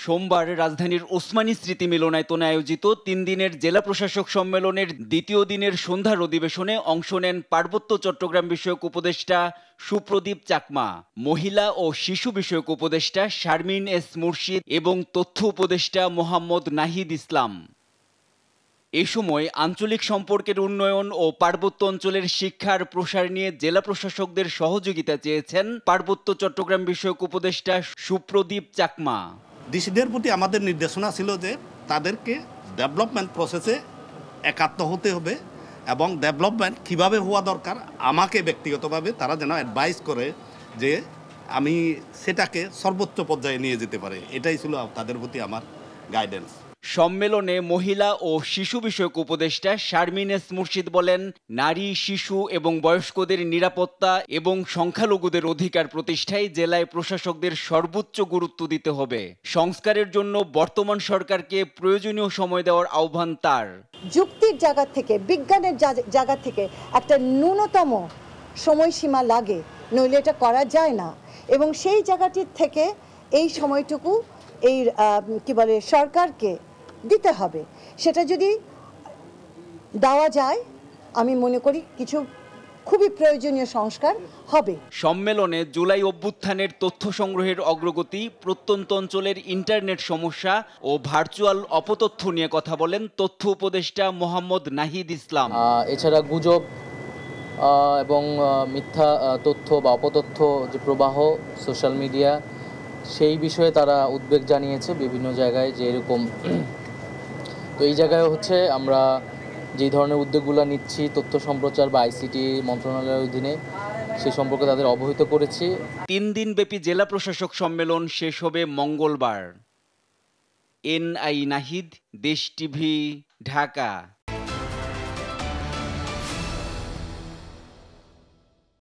সোমবার রাজধানীর ওসমানী স্মৃতি মিলনায়তনে আয়োজিত ৩ দিনের জেলা প্রশাসক সম্মেলনের দ্বিতীয় দিনের সন্ধ্যার অধিবেশনে অংশ নেন পার্বত্য চট্টগ্রাম বিষয়ক উপদেষ্টা সুপ্রদীপ চাকমা, মহিলা ও শিশু বিষয়ক উপদেষ্টা শারমিন এস মুর্শিদ এবং তথ্য উপদেষ্টা মোহাম্মদ নাহিদ ইসলাম। এ সময় আঞ্চলিক সম্পর্কের উন্নয়ন ও পার্বত্য অঞ্চলের শিক্ষার প্রসার নিয়ে জেলা প্রশাসকদের সহযোগিতা চেয়েছেন পার্বত্য চট্টগ্রাম বিষয়ক উপদেষ্টা সুপ্রদীপ চাকমা। ডিসিদের প্রতি আমাদের নির্দেশনা ছিল যে তাদেরকে ডেভেলপমেন্ট প্রসেসে একাত্ম হতে হবে এবং ডেভেলপমেন্ট কিভাবে হওয়া দরকার আমাকে ব্যক্তিগতভাবে তারা যেন অ্যাডভাইস করে যে আমি সেটাকে সর্বোচ্চ পর্যায়ে নিয়ে যেতে পারে। এটাই ছিল তাদের প্রতি আমার গাইডেন্স। সম্মেলনে মহিলা ও শিশু বিষয়ক উপদেষ্টা শারমিন এস মুর্শিদ বলেন, নারী, শিশু এবং বয়স্কদের নিরাপত্তা এবং সংখ্যালঘুদের অধিকার প্রতিষ্ঠায় জেলায় প্রশাসকদের সর্বোচ্চ গুরুত্ব দিতে হবে। সংস্কারের জন্য বর্তমান সরকারকে প্রয়োজনীয় সময় দেওয়ার আহ্বান তার। যুক্তির জায়গা থেকে, বিজ্ঞানের জায়গা থেকে একটা ন্যূনতম সময়সীমা লাগে, নইলে এটা করা যায় না। এবং সেই জায়গাটির থেকে এই সময়টুকু এই সরকারকে দিতে হবে। সেটা যদি দেওয়া যায়, আমি মনে করি কিছু খুবই প্রয়োজনীয় সংস্কার হবে। সম্মেলনে জুলাই অভ্যুত্থানের তথ্য সংগ্রহের অগ্রগতি, প্রত্যন্ত অঞ্চলের ইন্টারনেট সমস্যা ও ভার্চুয়াল অপতথ্য নিয়ে কথা বলেন তথ্য উপদেষ্টা মোহাম্মদ নাহিদ ইসলাম। এছাড়া গুজব এবং মিথ্যা তথ্য বা অপতথ্য যে প্রবাহ সোশ্যাল মিডিয়া, সেই বিষয়ে তারা উদ্বেগ জানিয়েছে বিভিন্ন জায়গায় যে এরকম। তো এই জায়গায় আমরা যেই ধরনের উদ্যোগগুলো নিচ্ছি তথ্য সম্প্রচার বা আইসিটি মন্ত্রণালয়ের অধীনে, সে সম্পর্কে তাদের অবহিত করেছি। ৩ দিনব্যাপী জেলা প্রশাসক সম্মেলন শেষ হবে মঙ্গলবার। এনআই নাহিদ, দেশ টিভি, ঢাকা।